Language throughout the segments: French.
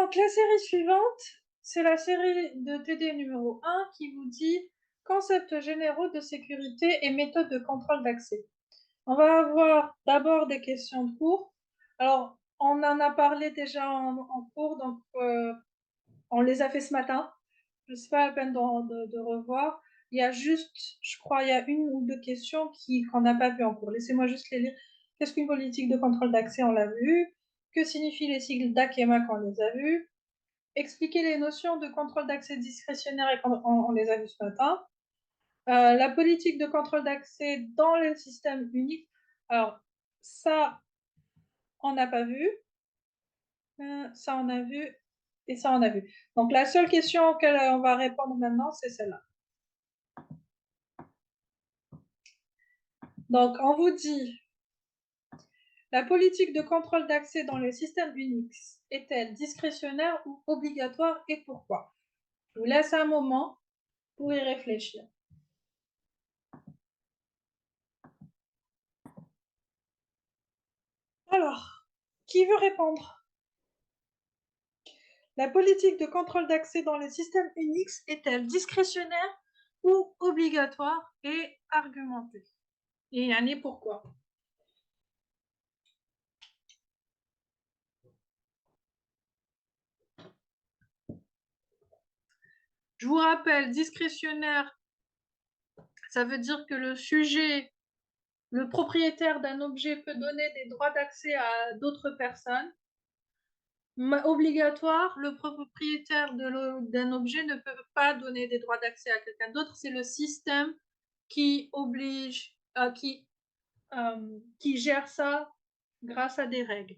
Donc, la série suivante, c'est la série de TD numéro 1 qui vous dit concepts généraux de sécurité et méthodes de contrôle d'accès. On va avoir d'abord des questions de cours. Alors, on en a parlé déjà en cours, donc on les a fait ce matin. Je ne sais pas la peine de revoir. Il y a juste, je crois, il y a une ou deux questions qu'on n'a pas vues en cours. Laissez-moi juste les lire. Qu'est-ce qu'une politique de contrôle d'accès? On l'a vu. Que signifient les sigles DAC et MAC? On les a vus. Expliquer les notions de contrôle d'accès discrétionnaire, et on les a vues ce matin. La politique de contrôle d'accès dans le système unique. Alors, ça, on n'a pas vu. Ça, on a vu. Et ça, on a vu. Donc, la seule question auquel on va répondre maintenant, c'est celle-là. Donc, on vous dit, la politique de contrôle d'accès dans le système Unix est-elle discrétionnaire ou obligatoire et pourquoi? Je vous laisse un moment pour y réfléchir. Alors, qui veut répondre? La politique de contrôle d'accès dans les systèmes Unix est-elle discrétionnaire ou obligatoire et argumentée? Et Yanné, pourquoi? Je vous rappelle, discrétionnaire, ça veut dire que le propriétaire d'un objet peut donner des droits d'accès à d'autres personnes. Obligatoire, le propriétaire d'un objet ne peut pas donner des droits d'accès à quelqu'un d'autre. C'est le système qui oblige, qui gère ça grâce à des règles.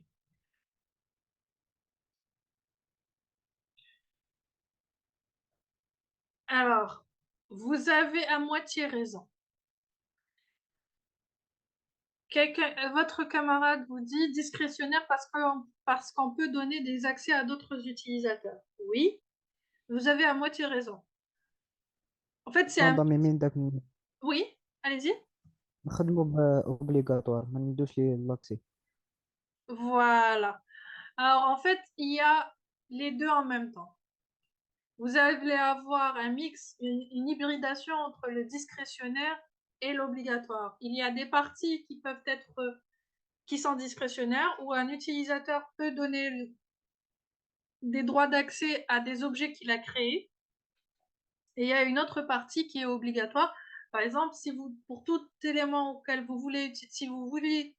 Alors, vous avez à moitié raison. Votre camarade vous dit discrétionnaire parce qu'on peut donner des accès à d'autres utilisateurs. Oui, vous avez à moitié raison. En fait, c'est un... تنضمي من داك Oui, allez-y. نخدمو اوبليغاتوار ما ندوش ليه لاكسي. Voilà. Alors, en fait, il y a les deux en même temps. Vous allez avoir un mix, une hybridation entre le discrétionnaire et l'obligatoire. Il y a des parties qui sont discrétionnaires, où un utilisateur peut donner des droits d'accès à des objets qu'il a créés. Et il y a une autre partie qui est obligatoire. Par exemple, pour tout élément auquel vous voulez, si vous voulez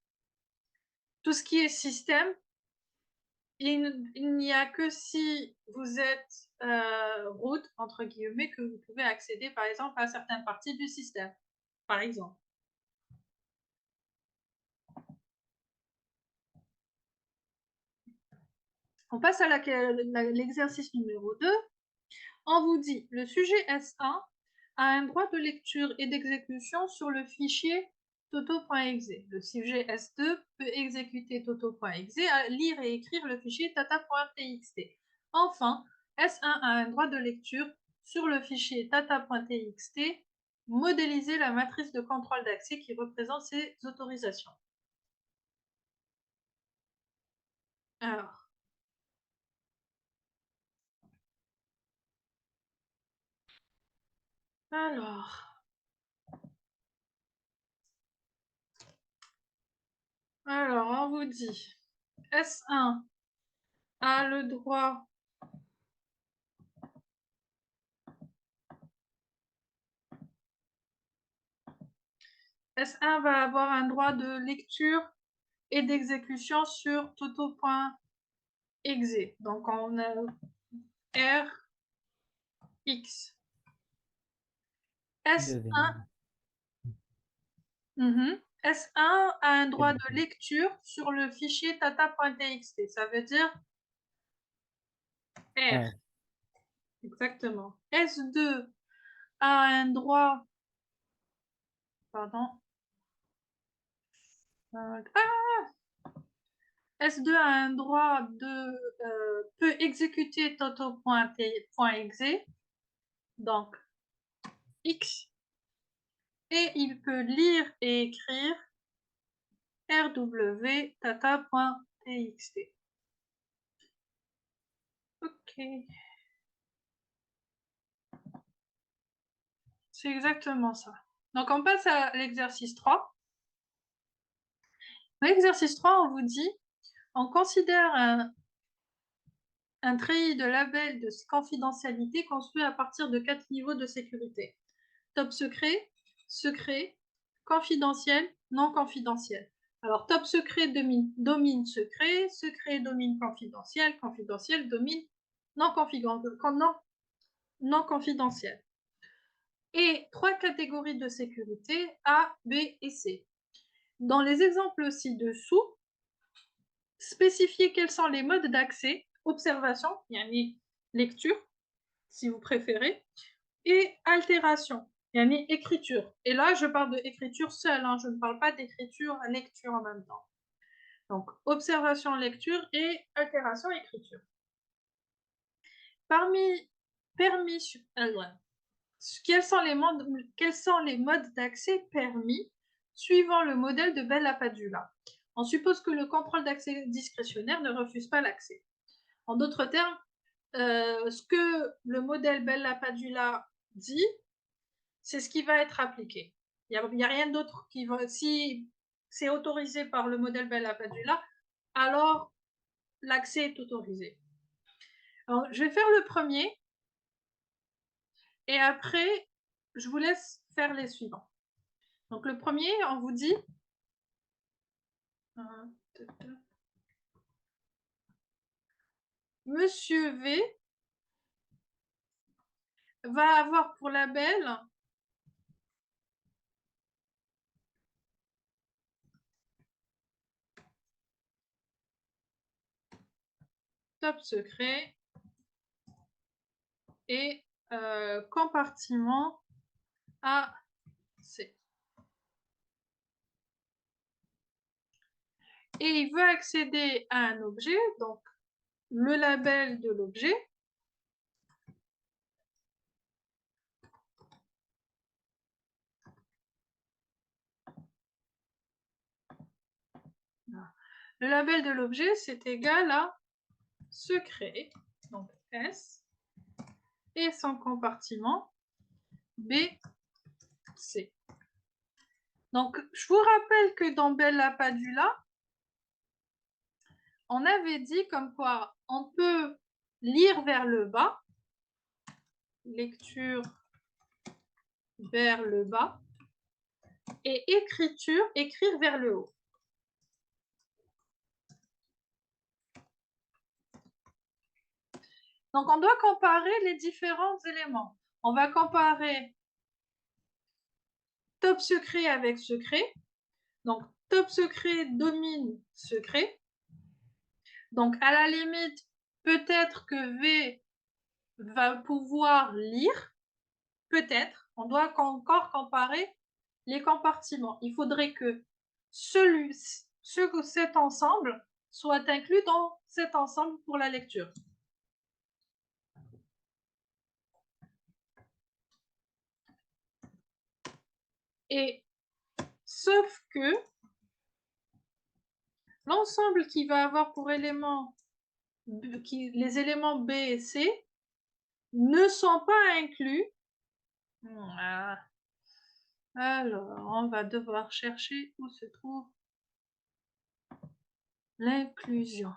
tout ce qui est système, il n'y a que si vous êtes root, entre guillemets, que vous pouvez accéder, par exemple, à certaines parties du système, par exemple. On passe à l'exercice numéro 2. On vous dit, le sujet S1 a un droit de lecture et d'exécution sur le fichier toto.exe. Le sujet S2 peut exécuter toto.exe, lire et écrire le fichier tata.txt. Enfin, S1 a un droit de lecture sur le fichier tata.txt, modéliser la matrice de contrôle d'accès qui représente ces autorisations. Alors, on vous dit S1 a le droit S1 va avoir un droit de lecture et d'exécution sur toto.exe. Donc on a RX. S1, S1 a un droit de lecture sur le fichier tata.txt. Ça veut dire R. Exactement. S2 a un droit. Pardon. S2 a un droit peut exécuter toto.exe. Donc X. Et il peut lire et écrire rw tata.txt. C'est exactement ça. Donc, on passe à l'exercice 3. L'exercice 3, on vous dit, on considère un treillis de label de confidentialité construit à partir de 4 niveaux de sécurité. Top secret, secret, confidentiel, non confidentiel. Alors, top secret domine secret, secret domine confidentiel, confidentiel domine non confidentiel. Et 3 catégories de sécurité, A, B et C. Dans les exemples ci-dessous, spécifiez quels sont les modes d'accès, observation, yani lecture, si vous préférez, et altération, yani écriture. Et là, je parle de écriture seule, hein, je ne parle pas d'écriture, lecture en même temps. Donc, observation, lecture et altération, écriture. Parmi permis, quels sont les modes d'accès permis suivant le modèle de Bell-LaPadula? On suppose que le contrôle d'accès discrétionnaire ne refuse pas l'accès. En d'autres termes, ce que le modèle Bell-LaPadula dit, c'est ce qui va être appliqué. Il n'y a rien d'autre qui va... Si c'est autorisé par le modèle Bell-LaPadula, alors l'accès est autorisé. Alors, je vais faire le premier et après, je vous laisse faire les suivants. Donc, le premier, on vous dit... Monsieur V va avoir pour label top secret et compartiment AC. Et il veut accéder à un objet, donc le label de l'objet. Le label de l'objet, c'est égal à secret, donc S, et son compartiment BC. Donc, je vous rappelle que dans Bell-LaPadula, on avait dit comme quoi on peut lire vers le bas, lecture vers le bas, et écriture, écrire vers le haut. Donc, on doit comparer les différents éléments. On va comparer top secret avec secret. Donc, top secret domine secret. Donc, à la limite, peut-être que V va pouvoir lire. Peut-être. On doit encore comparer les compartiments. Il faudrait que cet ensemble soit inclus dans cet ensemble pour la lecture. Et sauf que l'ensemble qui va avoir pour éléments les éléments B et C ne sont pas inclus. Alors, on va devoir chercher où se trouve l'inclusion.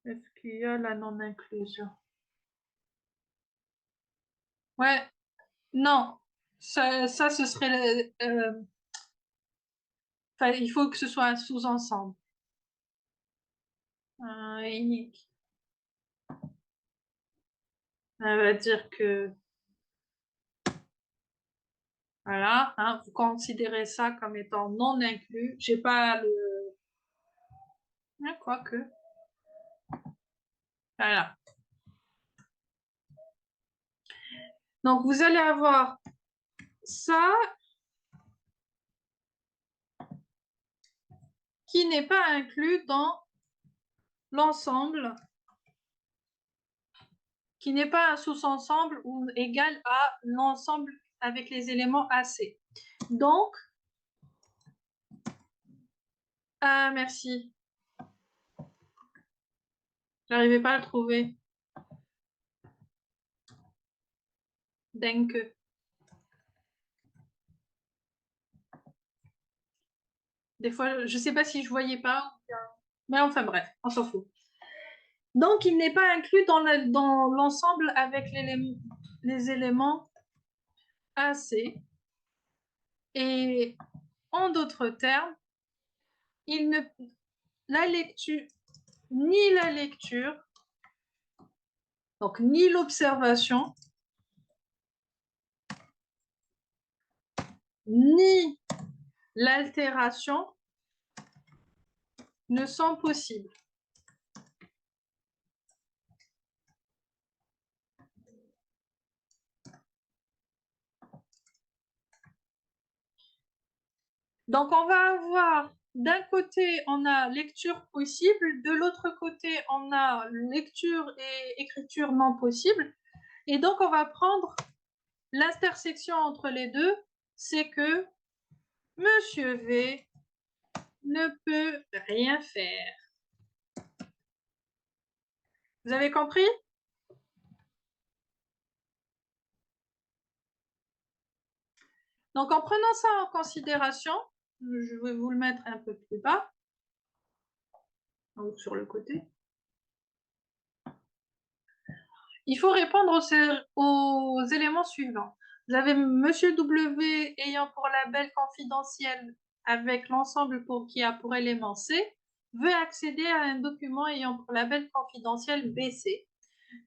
Est-ce qu'il y a la non-inclusion? Ouais, non. Ça ce serait... il faut que ce soit un sous-ensemble. Ça va dire que... Voilà, hein, vous considérez ça comme étant non inclus. J'ai pas le... Quoique. Voilà. Donc, vous allez avoir ça qui n'est pas inclus dans l'ensemble, qui n'est pas un sous-ensemble ou égal à l'ensemble avec les éléments AC. Donc, ah, merci. J'arrivais pas à le trouver. Denke. Des fois, je sais pas si je voyais pas. Mais enfin bref, on s'en fout. Donc, il n'est pas inclus dans l'ensemble avec les éléments AC. Et en d'autres termes, la lecture, donc ni l'observation, ni l'altération ne sont possibles. Donc, on va avoir, d'un côté, on a lecture possible, de l'autre côté, on a lecture et écriture non possible. Et donc, on va prendre l'intersection entre les deux, c'est que Monsieur V ne peut rien faire. Vous avez compris? Donc, en prenant ça en considération, je vais vous le mettre un peu plus bas, donc sur le côté. Il faut répondre aux éléments suivants. Vous avez Monsieur W ayant pour label confidentiel avec l'ensemble qui a pour élément C, veut accéder à un document ayant pour label confidentiel BC.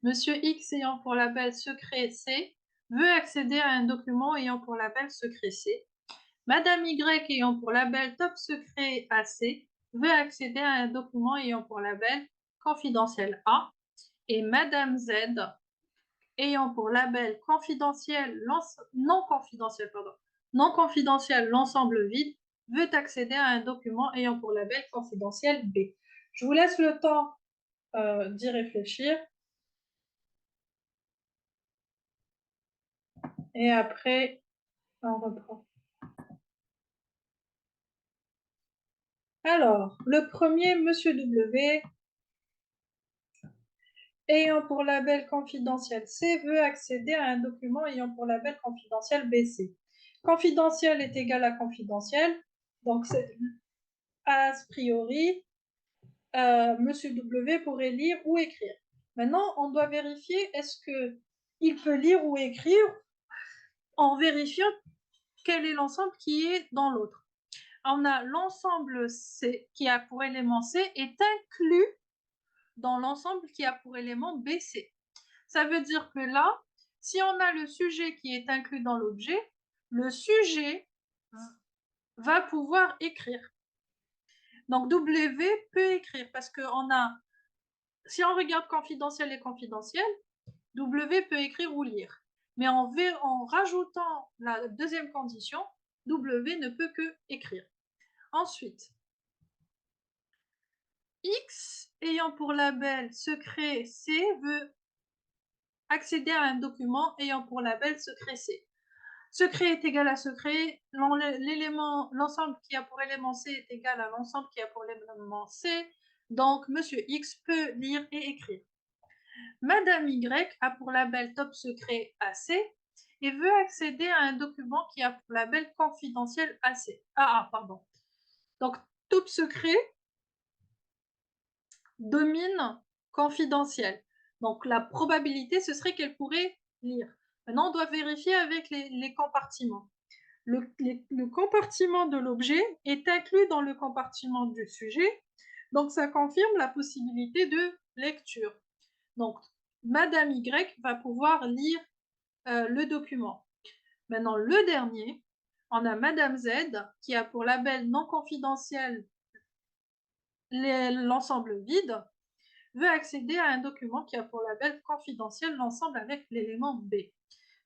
Monsieur X ayant pour label secret C veut accéder à un document ayant pour label secret C. Madame Y ayant pour label top secret AC veut accéder à un document ayant pour label confidentiel A. Et Madame Z ayant pour label confidentiel, non confidentiel l'ensemble vide, veut accéder à un document ayant pour label confidentiel B. Je vous laisse le temps d'y réfléchir. Et après, on reprend. Alors, le premier, Monsieur W, ayant pour label confidentiel C, veut accéder à un document ayant pour label confidentiel BC. Confidentiel est égal à confidentiel, donc a priori, Monsieur W pourrait lire ou écrire. Maintenant, on doit vérifier est-ce qu'il peut lire ou écrire en vérifiant quel est l'ensemble qui est dans l'autre. On a l'ensemble C qui a pour élément C est inclus dans l'ensemble qui a pour élément BC. Ça veut dire que là, si on a le sujet qui est inclus dans l'objet, le sujet va pouvoir écrire. Donc W peut écrire parce que si on regarde confidentiel et confidentiel, W peut écrire ou lire. Mais en rajoutant la deuxième condition, W ne peut que écrire. Ensuite, X ayant pour label secret C veut accéder à un document ayant pour label secret C. Secret est égal à secret, l'ensemble qui a pour élément C est égal à l'ensemble qui a pour élément C, donc Monsieur X peut lire et écrire. Madame Y a pour label top secret AC et veut accéder à un document qui a pour label confidentiel AC. Pardon. Donc, top secret domine confidentiel. Donc, la probabilité, ce serait qu'elle pourrait lire. Maintenant, on doit vérifier avec les compartiments. Le compartiment de l'objet est inclus dans le compartiment du sujet, donc ça confirme la possibilité de lecture. Donc, Madame Y va pouvoir lire le document. Maintenant, le dernier, on a Madame Z qui a pour label non confidentiel l'ensemble vide, veut accéder à un document qui a pour label confidentiel l'ensemble avec l'élément B.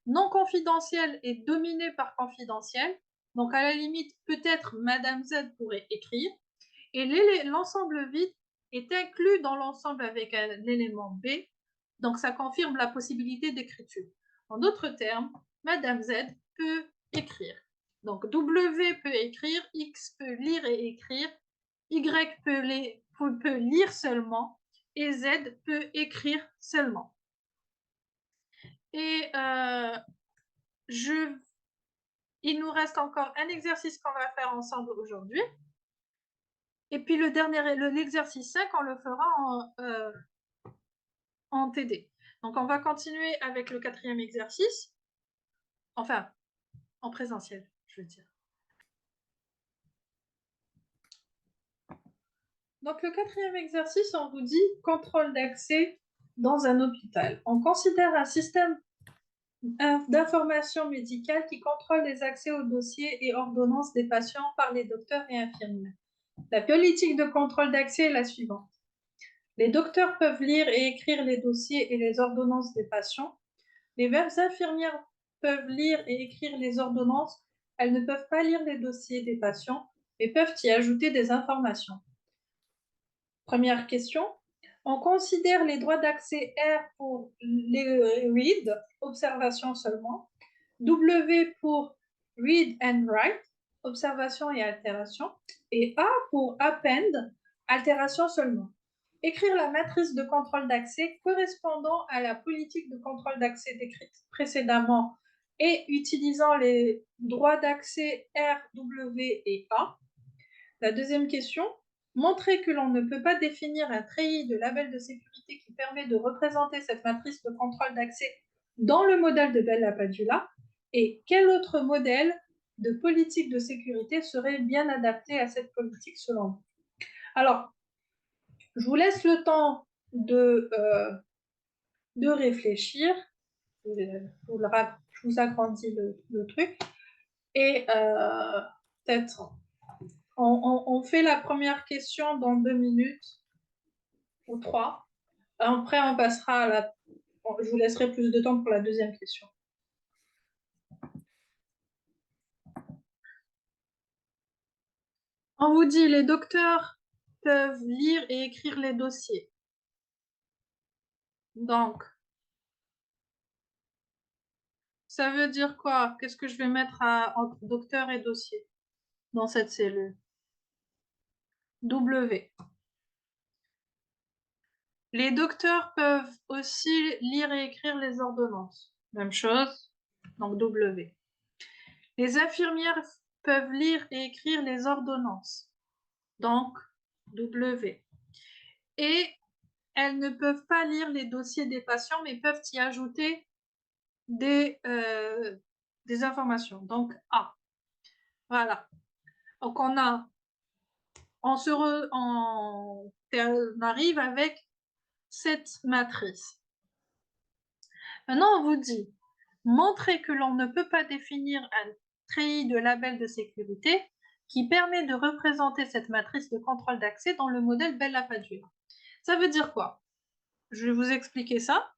non confidentiel est dominé par confidentiel. Donc, à la limite, peut-être Madame Z pourrait écrire. Et l'ensemble vide est inclus dans l'ensemble avec l'élément B. Donc, ça confirme la possibilité d'écriture. En d'autres termes, Madame Z peut écrire. Donc, W peut écrire, X peut lire et écrire, Y peut lire seulement et Z peut écrire seulement. Et il nous reste encore un exercice qu'on va faire ensemble aujourd'hui. Et puis l'exercice 5, on le fera en TD. Donc, on va continuer avec le 4e exercice. Enfin, en présentiel, je veux dire. Donc, le 4e exercice, on vous dit contrôle d'accès dans un hôpital. On considère un système d'information médicale qui contrôle les accès aux dossiers et ordonnances des patients par les docteurs et infirmières. La politique de contrôle d'accès est la suivante. Les docteurs peuvent lire et écrire les dossiers et les ordonnances des patients. Les infirmières peuvent lire et écrire les ordonnances. Elles ne peuvent pas lire les dossiers des patients, mais peuvent y ajouter des informations. Première question. On considère les droits d'accès R pour les read, observation seulement, W pour read and write, observation et altération, et A pour append, altération seulement. Écrire la matrice de contrôle d'accès correspondant à la politique de contrôle d'accès décrite précédemment et utilisant les droits d'accès R, W et A. La deuxième question, montrer que l'on ne peut pas définir un treillis de label de sécurité qui permet de représenter cette matrice de contrôle d'accès dans le modèle de Bell-LaPadula et quel autre modèle de politique de sécurité serait bien adapté à cette politique selon vous. Alors, je vous laisse le temps de réfléchir. Je vous agrandis le truc. Et peut-être, on fait la première question dans 2 minutes ou 3. Après, on passera à la... Je vous laisserai plus de temps pour la deuxième question. On vous dit, les docteurs peuvent lire et écrire les dossiers. Donc, ça veut dire quoi? Qu'est-ce que je vais mettre entre docteur et dossier dans cette cellule? W. Les docteurs peuvent aussi lire et écrire les ordonnances. Même chose, donc W. Les infirmières peuvent lire et écrire les ordonnances. Donc, W. Et elles ne peuvent pas lire les dossiers des patients, mais peuvent y ajouter des informations. Donc, A. Voilà. Donc, on arrive avec cette matrice. Maintenant, on vous dit, montrer que l'on ne peut pas définir un treillis de label de sécurité qui permet de représenter cette matrice de contrôle d'accès dans le modèle Bell-LaPadula. Ça veut dire quoi? Je vais vous expliquer ça.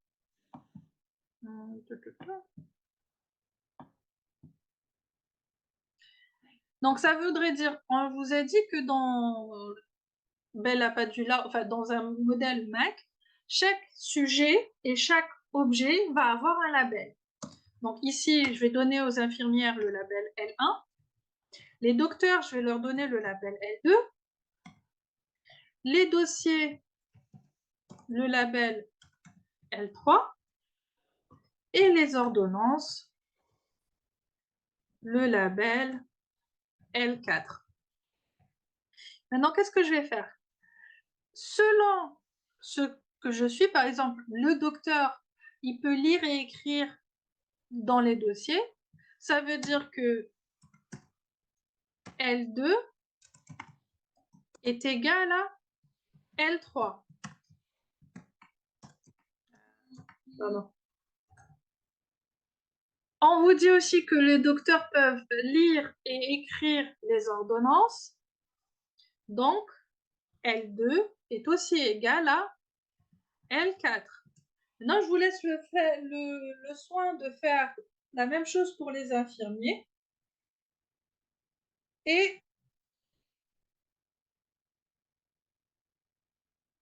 Donc, ça voudrait dire, on vous a dit que dans Bell-LaPadula, enfin dans un modèle Mac, chaque sujet et chaque objet va avoir un label. Donc ici, je vais donner aux infirmières le label L1. Les docteurs, je vais leur donner le label L2. Les dossiers, le label L3. Et les ordonnances, le label L4. Maintenant, qu'est-ce que je vais faire? Selon ce que je suis, par exemple, le docteur, il peut lire et écrire dans les dossiers. Ça veut dire que L2 est égal à L3. Pardon. On vous dit aussi que les docteurs peuvent lire et écrire les ordonnances. Donc, L2 est aussi égal à L4. Maintenant, je vous laisse le soin de faire la même chose pour les infirmiers. Et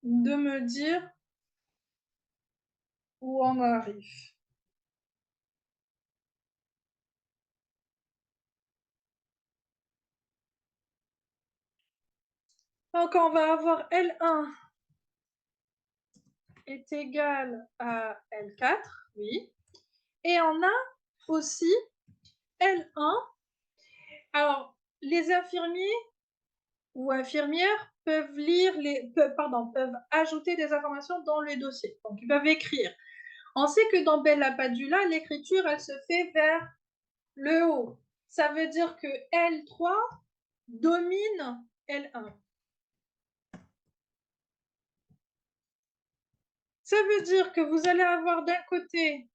de me dire où on arrive. Donc, on va avoir L1 est égal à L4, oui. Et on a aussi L1. Alors, les infirmiers ou infirmières peuvent peuvent ajouter des informations dans les dossiers. Donc, ils peuvent écrire. On sait que dans Bella Padula, l'écriture, elle se fait vers le haut. Ça veut dire que L3 domine L1. Ça veut dire que vous allez avoir d'un côté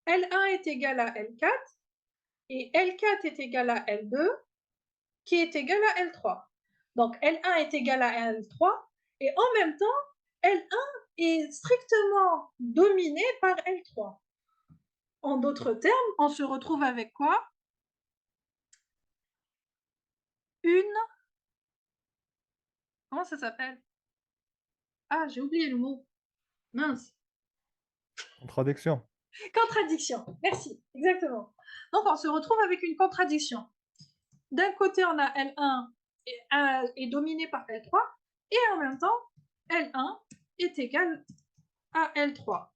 L1 est égal à L4 et L4 est égal à L2 qui est égal à L3. Donc L1 est égal à L3 et en même temps, L1 est strictement dominé par L3. En d'autres termes, on se retrouve avec quoi? Une... Comment ça s'appelle? Ah, j'ai oublié le mot. Mince. Contradiction. Contradiction. Merci. Exactement. Donc, on se retrouve avec une contradiction. D'un côté, on a L1 est dominé par L3 et en même temps, L1 est égal à L3.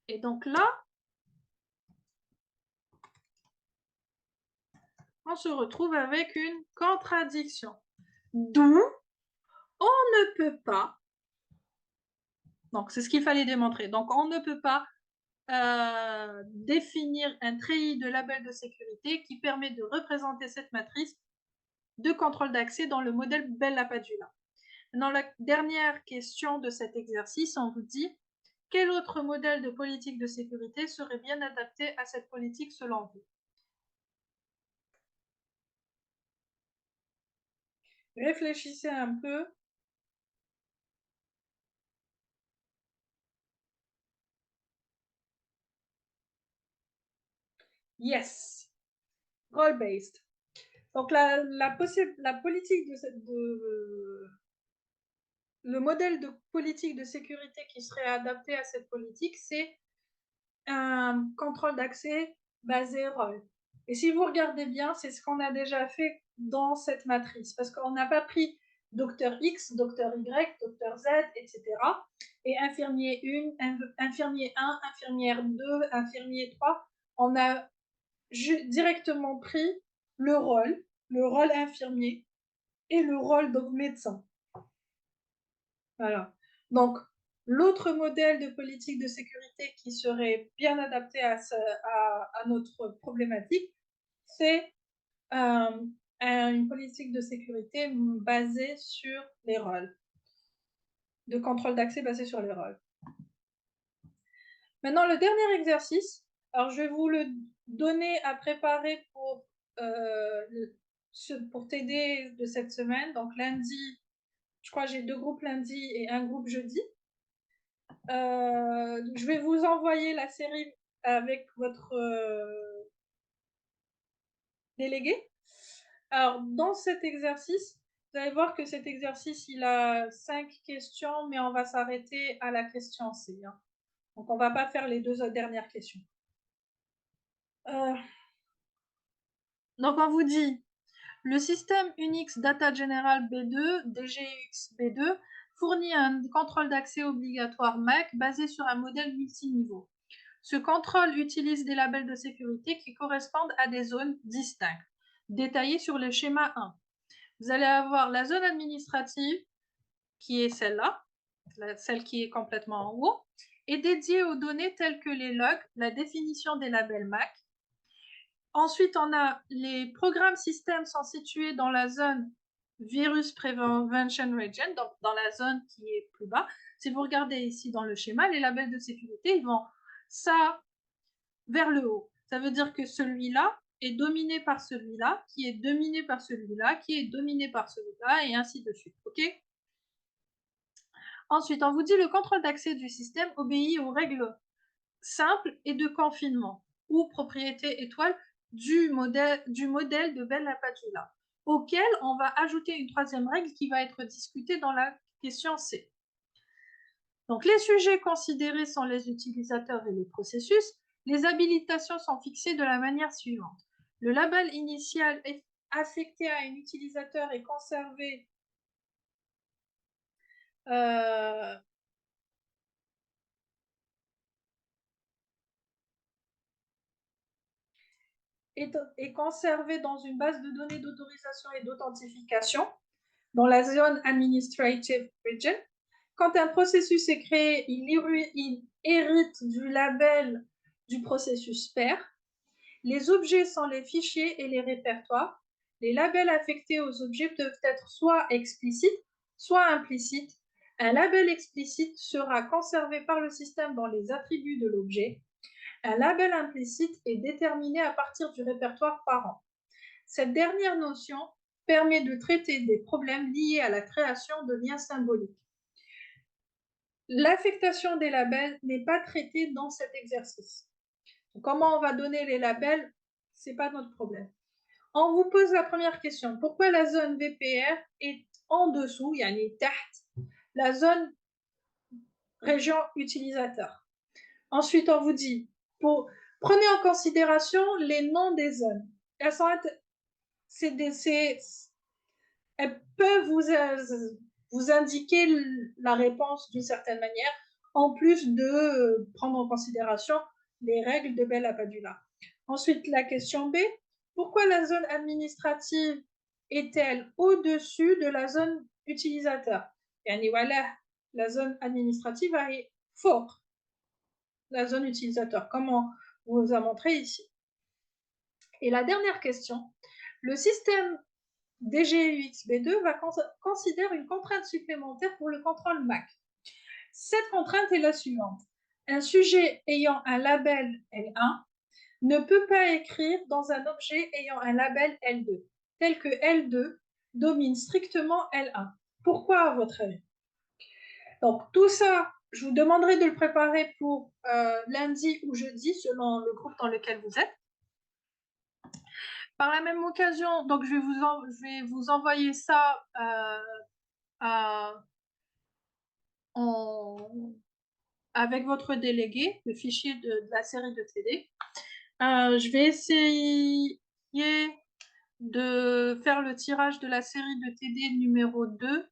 Et donc là, on se retrouve avec une contradiction. D'où on ne peut pas, donc c'est ce qu'il fallait démontrer, donc on ne peut pas définir un treillis de label de sécurité qui permet de représenter cette matrice de contrôle d'accès dans le modèle Bell-LaPadula. Dans la dernière question de cet exercice, on vous dit quel autre modèle de politique de sécurité serait bien adapté à cette politique selon vous? Réfléchissez un peu. Yes, role-based. Donc la politique le modèle de politique de sécurité qui serait adapté à cette politique, c'est un contrôle d'accès basé rôle. Et si vous regardez bien, c'est ce qu'on a déjà fait dans cette matrice, parce qu'on n'a pas pris docteur X, docteur Y, docteur Z, etc. Et infirmier 1, infirmier 1, infirmière 2, infirmier 3, on a directement pris le rôle infirmier et le rôle donc médecin. Voilà. Donc, l'autre modèle de politique de sécurité qui serait bien adapté à notre problématique, c'est une politique de sécurité basée sur les rôles, de contrôle d'accès basé sur les rôles. Maintenant, le dernier exercice, alors je vais vous le donner à préparer pour t'aider de cette semaine. Donc lundi, je crois que j'ai 2 groupes lundi et un groupe jeudi. Je vais vous envoyer la série avec votre délégué. Alors, dans cet exercice, vous allez voir que cet exercice, il a 5 questions, mais on va s'arrêter à la question C. Hein. Donc, on ne va pas faire les 2 dernières questions. Donc, on vous dit, le système Unix Data General B2, DGUX B2, fournit un contrôle d'accès obligatoire MAC basé sur un modèle multiniveau. Ce contrôle utilise des labels de sécurité qui correspondent à des zones distinctes, détaillées sur le schéma 1. Vous allez avoir la zone administrative, qui est celle-là, celle qui est complètement en haut, et dédiée aux données telles que les logs, la définition des labels MAC. Ensuite, on a les programmes systèmes sont situés dans la zone Virus Prevention Region, donc dans la zone qui est plus bas. Si vous regardez ici dans le schéma, les labels de sécurité, ils vont ça vers le haut. Ça veut dire que celui-là est dominé par celui-là, qui est dominé par celui-là, qui est dominé par celui-là, et ainsi de suite. OK? Ensuite, on vous dit le contrôle d'accès du système obéit aux règles simples et de confinement. ou propriété étoile du modèle de Bell-LaPadula, auquel on va ajouter une troisième règle qui va être discutée dans la question C. Donc, les sujets considérés sont les utilisateurs et les processus. Les habilitations sont fixées de la manière suivante. Le label initial est affecté à un utilisateur et conservé est conservé dans une base de données d'autorisation et d'authentification dans la zone Administrative Region. Quand un processus est créé, il hérite du label du processus père. Les objets sont les fichiers et les répertoires. Les labels affectés aux objets peuvent être soit explicites, soit implicites. Un label explicite sera conservé par le système dans les attributs de l'objet. Un label implicite est déterminé à partir du répertoire parent. Cette dernière notion permet de traiter des problèmes liés à la création de liens symboliques. L'affectation des labels n'est pas traitée dans cet exercice. Comment on va donner les labels, ce n'est pas notre problème. On vous pose la première question. Pourquoi la zone VPR est en dessous, yani taht, la zone région utilisateur? Ensuite, on vous dit, prenez en considération les noms des zones. Elles peuvent vous indiquer la réponse d'une certaine manière, en plus de prendre en considération les règles de Bell-LaPadula. Ensuite, la question B, pourquoi la zone administrative est-elle au-dessus de la zone utilisateur? Yani voilà, la zone administrative est fort, la zone utilisateur, comment on vous a montré ici. Et la dernière question, le système DGUXB2 considère une contrainte supplémentaire pour le contrôle MAC. Cette contrainte est la suivante. Un sujet ayant un label L1 ne peut pas écrire dans un objet ayant un label L2, tel que L2 domine strictement L1. Pourquoi, à votre avis? Donc, tout ça, je vous demanderai de le préparer pour lundi ou jeudi, selon le groupe dans lequel vous êtes. Par la même occasion, donc je vais vous envoyer ça avec votre délégué, le fichier de la série de TD. Je vais essayer de faire le tirage de la série de TD numéro 2.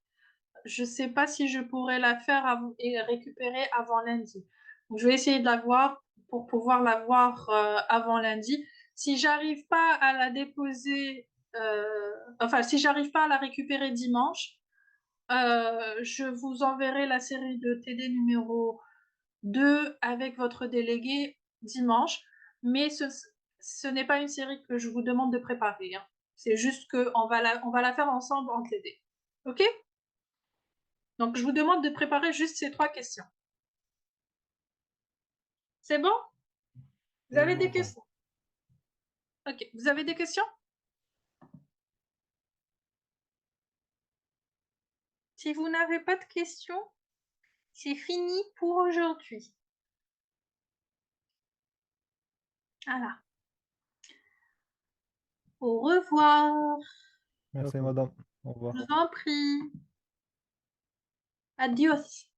Je ne sais pas si je pourrais la faire et récupérer avant lundi. Donc, je vais essayer de la voir pour pouvoir la voir avant lundi. Si j'arrive pas à la déposer, si j'arrive pas à la récupérer dimanche, je vous enverrai la série de TD numéro 2 avec votre délégué dimanche, mais ce n'est pas une série que je vous demande de préparer. Hein. C'est juste qu'on va la faire ensemble en TD. OK? Donc, je vous demande de préparer juste ces 3 questions. C'est bon? Vous avez des questions? OK. Vous avez des questions? Si vous n'avez pas de questions, c'est fini pour aujourd'hui. Voilà. Au revoir. Merci, madame. Au revoir. Je vous en prie. Adios.